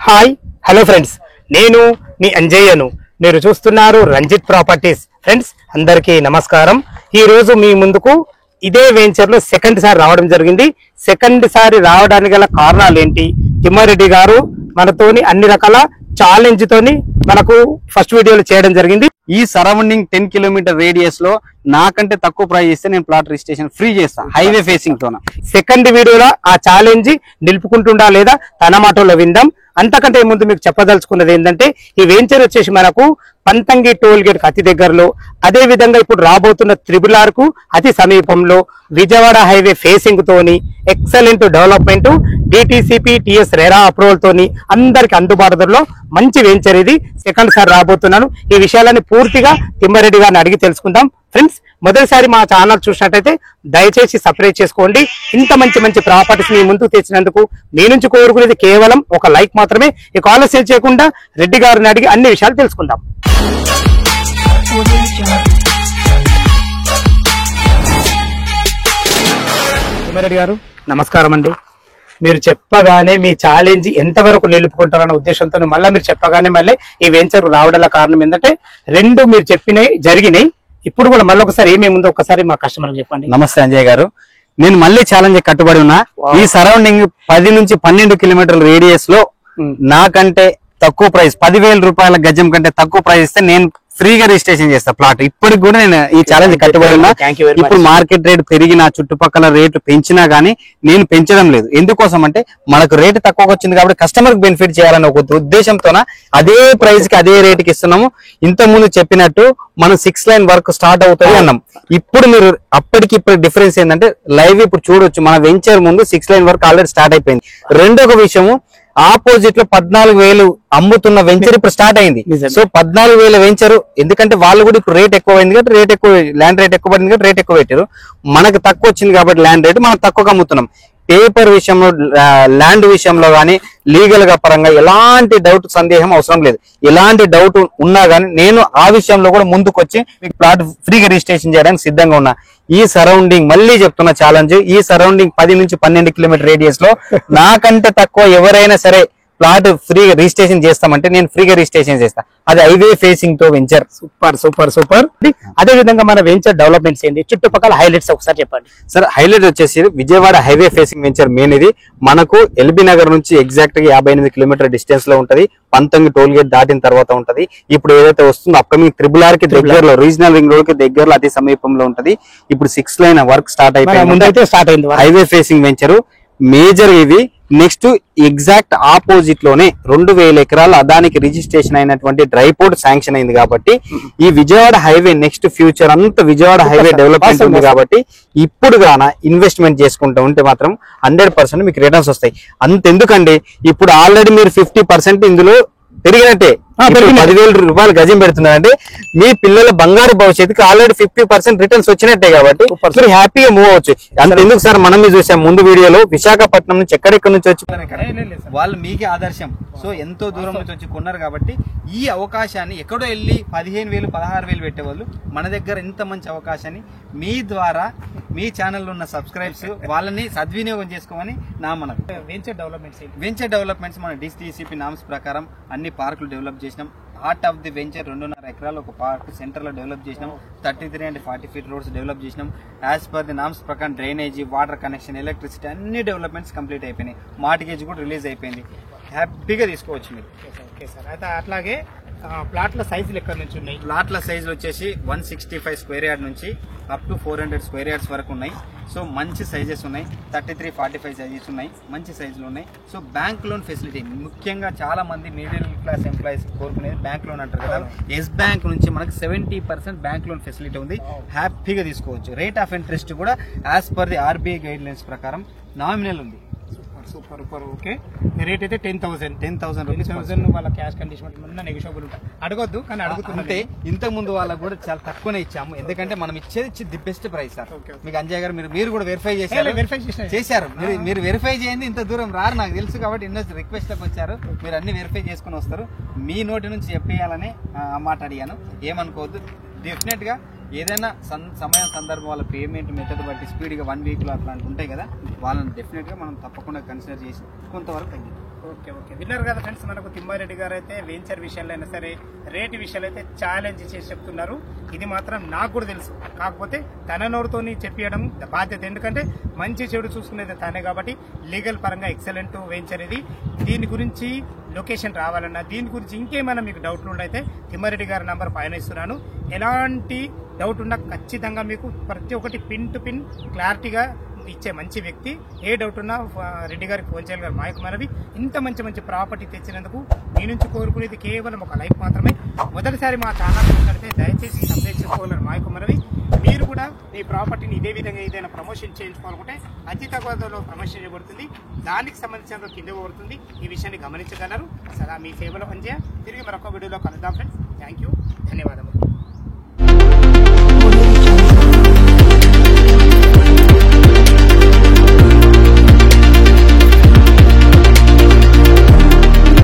Hi hello friends, నేను మీ అంజయ్యను. మీరు చూస్తున్నారు రంజిత్ ప్రాపర్టీస్. ఫ్రెండ్స్ అందరికీ నమస్కారం. ఈ రోజు మీ ముందుకు ఇదే వెంచర్ లో సెకండ్ సారి రావడం జరిగింది. సెకండ్ సారి రావడానికి గల కారణాలు ఏంటి, తిమ్మారెడ్డి గారు మనతోని అన్ని రకాల ఛాలెంజ్ తోని మనకు ఫస్ట్ వీడియోలో చేయడం జరిగింది. ఈ సరౌండింగ్ 10 కిలోమీటర్ రేడియస్ లో నాకంటే తక్కువ ప్రైస్ ఇస్తే నేను ప్లాట్ రిజిస్ట్రేషన్ ఫ్రీ చేస్తాను, హైవే ఫేసింగ్ తోన. సెకండ్ వీడియోలో ఆ ఛాలెంజ్ నిలుపుకుంటుండా లేదా తన మాటలో విందాం. అంతకంటే ముందు మీకు చెప్పదలుచుకున్నది ఏంటంటే, ఈ వెంచర్ వచ్చేసి మనకు పంతంగి టోల్ గేట్ కు అతి దగ్గరలో, అదే విధంగా ఇప్పుడు రాబోతున్న త్రిబుల్ కు అతి సమీపంలో, విజయవాడ హైవే ఫేసింగ్ తోని excellent development, DTCP TS RERA approval తోని అందరికి అందుబాటులో మంచి వెంచర్ ఇది. సెకండ్ సారి రాబోతున్నాను. ఈ విషయాలని పూర్తిగా తిమ్మారెడ్డి గారిని అడిగి తెలుసుకుందాం. ఫ్రెండ్స్ మొదటిసారి మా ఛానల్ చూసినట్టయితే దయచేసి సబ్స్క్రైబ్ చేసుకోండి. ఇంత మంచి మంచి ప్రాపర్టీస్ మీ ముందుకు తెచ్చినందుకు మీ నుంచి కోరుకునేది కేవలం ఒక లైక్ మాత్రమే. ఇక ఆలస్యం చేయకుండా రెడ్డి గారిని అడిగి అన్ని విషయాలు తెలుసుకుందాం. తిమ్మారెడ్డి గారు నమస్కారం అండి. మీరు చెప్పగానే మీ ఛాలెంజ్ ఎంతవరకు నిలుపుకుంటారన్న ఉద్దేశంతో మళ్ళీ మీరు చెప్పగానే మళ్ళీ ఈ వెంచర్ రావడం కారణం ఏంటంటే, రెండు మీరు చెప్పినవి జరిగినాయి. ఇప్పుడు కూడా మళ్ళీ ఒకసారి ఏమేమి ఉందో ఒకసారి మా కస్టమర్ చెప్పండి. నమస్తే అంజయ్ గారు, నేను మళ్ళీ ఛాలెంజ్ కట్టుబడి ఉన్నా. ఈ సరౌండింగ్ 10 నుంచి 12 కిలోమీటర్ల రేడియస్ లో నాకంటే తక్కువ ప్రైస్, 10,000 రూపాయల గజం కంటే తక్కువ ప్రైస్ ఇస్తే నేను ఫ్రీగా రిజిస్ట్రేషన్ చేస్తా ప్లాట్. ఇప్పటికి కూడా నేను ఈ ఛాలెంజ్ కట్టుబడి ఉన్నా. ఇప్పుడు మార్కెట్ రేట్ పెరిగినా, చుట్టుపక్కల రేటు పెంచినా గానీ నేను పెంచడం లేదు. ఎందుకోసం అంటే మనకు రేటు తక్కువగా వచ్చింది కాబట్టి కస్టమర్ కి బెనిఫిట్ చేయాలని ఒక ఉద్దేశంతోన అదే ప్రైస్ కి అదే రేటుకి ఇస్తున్నాము. ఇంత ముందు చెప్పినట్టు మనం 6 లైన్ వర్క్ స్టార్ట్ అవుతుంది అన్నాం. ఇప్పుడు మీరు అప్పటికి ఇప్పుడు డిఫరెన్స్ ఏంటంటే, లైవ్ ఇప్పుడు చూడొచ్చు, మన వెంచర్ ముందు 6 లైన్ వర్క్ ఆల్రెడీ స్టార్ట్ అయిపోయింది. రెండొక విషయము, ఆపోజిట్ లో 14,000 అమ్ముతున్న వెంచర్ ఇప్పుడు స్టార్ట్ అయింది. సో 14,000 వెంచర్, ఎందుకంటే వాళ్ళు కూడా ఇప్పుడు రేట్ ఎక్కువ అయింది కాబట్టి రేట్ ఎక్కువ, ల్యాండ్ రేట్ ఎక్కువ పడింది కాబట్టి రేట్ ఎక్కువ పెట్టారు. మనకు తక్కువ వచ్చింది కాబట్టి ల్యాండ్ రేట్ మనం తక్కువగా అమ్ముతున్నాం. పేపర్ విషయంలో, ల్యాండ్ విషయంలో గానీ, లీగల్ గా పరంగా ఎలాంటి డౌట్, సందేహం అవసరం లేదు. ఎలాంటి డౌట్ ఉన్నా గానీ నేను ఆ విషయంలో కూడా ముందుకొచ్చి మీకు ప్లాట్ ఫ్రీగా రిజిస్ట్రేషన్ చేయడానికి సిద్ధంగా ఉన్నా. ఈ సరౌండింగ్ మళ్ళీ చెప్తున్న ఛాలెంజ్, ఈ సరౌండింగ్ 10 నుంచి 12 కిలోమీటర్ రేడియస్ లో నాకంటే తక్కువ ఎవరైనా సరే ప్లాట్ ఫ్రీగా రిజిస్ట్రేషన్ చేస్తామంటే నేను ఫ్రీగా రిజిస్ట్రేషన్ చేస్తా. అది హైవే ఫేసింగ్ తో వెంచర్. Super super super. అదే విధంగా మన వెంచర్ డెవలప్మెంట్స్ ఏంటి, చుట్టుపక్కల హైలైట్స్ ఒకసారి చెప్పండి. సార్ హైలైట్ వచ్చేసి Vijayawada highway facing venture main. ఇది మనకు ఎల్బీ నగర్ నుంచి ఎగ్జాక్ట్ గా 58 కిలోమీటర్ డిస్టెన్స్ లో ఉంటది. పంతంగి టోల్ గేట్ దాటిన తర్వాత ఉంటది. ఇప్పుడు ఏదైతే వస్తుందో అప్కమింగ్ త్రిబుల్ కి దగ్గరలో, రీజనల్ రింగ్ రోడ్ కి దగ్గరలో, అతి సమీపంలో ఉంటది. ఇప్పుడు 6 లైన్ వర్క్ స్టార్ట్ అయిపోయింది. హైవే ఫేసింగ్ వెంచర్ మేజర్ ఇది. నెక్స్ట్ ఎగ్జాక్ట్ ఆపోజిట్ లోనే 2,000 ఎకరాలు అదానికి రిజిస్ట్రేషన్ అయినటువంటి డ్రై పోర్ట్ శాంక్షన్ అయింది కాబట్టి ఈ విజయవాడ హైవే నెక్స్ట్ ఫ్యూచర్ అంతా విజయవాడ హైవే డెవలప్మెంట్ ఉంది కాబట్టి ఇప్పుడు గాన ఇన్వెస్ట్మెంట్ చేసుకుంటూ ఉంటే మాత్రం 100% మీకు రిటర్న్స్ వస్తాయి. అంతెందుకండి, ఇప్పుడు ఆల్రెడీ మీరు 50% ఇందులో పెరిగినట్టే. 10,000 రూపాయలు గజం పెడుతున్నారంటే మీ పిల్లల బంగారు భవిష్యత్తుకి ఆల్రెడీ 50% రిటర్న్స్ వచ్చినట్టే కాబట్టి మీరు హ్యాపీగా మూవ్ అవచ్చు. అంతెందుకు సార్, మనం చూసాం ముందు వీడియోలో విశాఖపట్నం నుంచి ఎక్కడెక్కడి నుంచి వచ్చి వాళ్ళు మీకే ఆదర్శం. సో ఎంతో దూరం నుంచి వచ్చి కొన్నారు కాబట్టి ఈ అవకాశాన్ని ఎక్కడో వెళ్ళి 15,000 16,000 పెట్టేవాళ్ళు మన దగ్గర ఇంత మంచి అవకాశాన్ని మీ ద్వారా, మీ ఛానల్లో ఉన్న సబ్స్క్రైబ్స్ వాళ్ళని సద్వినియోగం చేసుకోమని నా మనకు. వెంచర్ డెవలప్మెంట్స్ మన డిసిసిపి నామ్స్ ప్రకారం అన్ని పార్కులు డెవలప్ చేసినాం. హార్ట్ ఆఫ్ ది వెంచర్ 2.5 ఎకరాలు ఒక పార్క్ సెంటర్ లో డెవలప్ చేసినాం. 33 and 40 feet రోడ్స్ డెవలప్ చేసినాం. యాజ్ పర్ ది నామ్స్ ప్రకారం డ్రైనేజీ, వాటర్ కనెక్షన్, ఎలక్ట్రిసిటీ అన్ని డెవలప్మెంట్స్ కంప్లీట్ అయిపోయినాయి. మార్టిగేజ్ కూడా రిలీజ్ అయిపోయింది. హ్యాపీగా తీసుకోవచ్చు మీరు. అయితే అట్లాగే ప్లాట్ల సైజులు ఎక్కడి నుంచి ఉన్నాయి? ప్లాట్ల సైజులు వచ్చేసి 165 స్క్వేర్ యార్డ్ నుంచి అప్ టు 400 స్క్వేర్ యార్డ్స్ వరకు ఉన్నాయి. సో మంచి సైజెస్ ఉన్నాయి. 33, 45 సైజెస్ ఉన్నాయి. మంచి సైజులు ఉన్నాయి. సో బ్యాంక్ లోన్ ఫెసిలిటీ, ముఖ్యంగా చాలా మంది మిడిల్ క్లాస్ ఎంప్లాయీస్ కోరుకునేది బ్యాంక్ లోన్ అంటారు కదా. ఎస్ బ్యాంక్ నుంచి మనకు 70% బ్యాంక్ లోన్ ఫెసిలిటీ ఉంది. హ్యాపీగా తీసుకోవచ్చు. రేట్ ఆఫ్ ఇంట్రెస్ట్ కూడా as per the RBI guide lines ప్రకారం నామినల్ ఉంది. Super super. ఓకే, రేట్ అయితే 10,000 వాళ్ళ క్యాష్ కండిషన్ నెగోషియబుల్ ఉంటాయి. అడగొద్దు కానీ అడుగుతుంటే ఇంతకు ముందు వాళ్ళకు కూడా చాలా తక్కువనే ఇచ్చాము. ఎందుకంటే మనం ఇచ్చేది ది బెస్ట్ ప్రైస్ సార్. మీకు అంజయ్ గారు మీరు కూడా వెరిఫై చేశారు. మీరు వెరిఫై చేయండి, ఇంత దూరం రారు నాకు తెలుసు కాబట్టి ఇన్వెస్టర్ రిక్వెస్ట్ లకు వచ్చారు. మీరు అన్ని వెరిఫై చేసుకుని వస్తారు. మీ నోటి నుంచి చెప్పేయాలని ఆ మాట అడిగాను, ఏమనుకోవద్దు. డెఫినెట్ గా ఏదైనా సమయం సందర్భం వాళ్ళ పేమెంట్ మెథడ్ బట్టి స్పీడ్గా 1 వీక్లో అట్లాంటి ఉంటాయి కదా, వాళ్ళని డెఫినెట్గా మనం తప్పకుండా కన్సిడర్ చేసి కొంతవరకు తగ్గిద్దాం. ఓకే ఓకే విన్నారు కదా ఫ్రెండ్స్, మనకు తిమ్మారెడ్డి గారు అయితే వెంచర్ విషయాల్లో అయినా సరే రేటు విషయాలు అయితే ఛాలెంజ్ చేసి చెప్తున్నారు. ఇది మాత్రం నాకు కూడా తెలుసు, కాకపోతే తన నోరుతోని చెప్పియడం బాధ్యత, ఎందుకంటే మంచి చెడు చూసుకునేది తానే కాబట్టి లీగల్ పరంగా ఎక్సలెంట్ వెంచర్ ఇది. దీని గురించి లొకేషన్ రావాలన్నా దీని గురించి ఇంకేమైనా మీకు డౌట్లు ఉండైతే తిమ్మారెడ్డి గారి నంబర్ పైన ఇస్తున్నాను. ఎలాంటి డౌట్ ఉన్నా ఖచ్చితంగా మీకు ప్రతి ఒక్కటి పిన్ టు పిన్ క్లారిటీగా ఇచ్చే మంచి వ్యక్తి. ఏ డౌట్ ఉన్నా రెడ్డి గారికి ఫోన్ చేయాలి గారు మాయకు మనవి. ఇంత మంచి మంచి ప్రాపర్టీ తెచ్చినందుకు మీ నుంచి కోరుకునేది కేవలం ఒక లైక్ మాత్రమే. మొదటిసారి మా ఛానల్ చూసినట్లయితే దయచేసి సబ్స్క్రైబ్ చేసుకోవాలని మాయకు మనవి. మీరు కూడా మీ ప్రాపర్టీని ఇదే విధంగా ఏదైనా ప్రమోషన్ చేయించుకోవాలనుకుంటే అతి తక్కువ ధరలో ప్రమోషన్ చేయబడుతుంది. దానికి సంబంధించిన కింద పడుతుంది. ఈ విషయాన్ని గమనించగలరు. సదా మీ సేవలో పనిచేయ. తిరిగి మరొక వీడియోలో కలుద్దాం ఫ్రెండ్స్. థ్యాంక్ యూ, ధన్యవాదములు.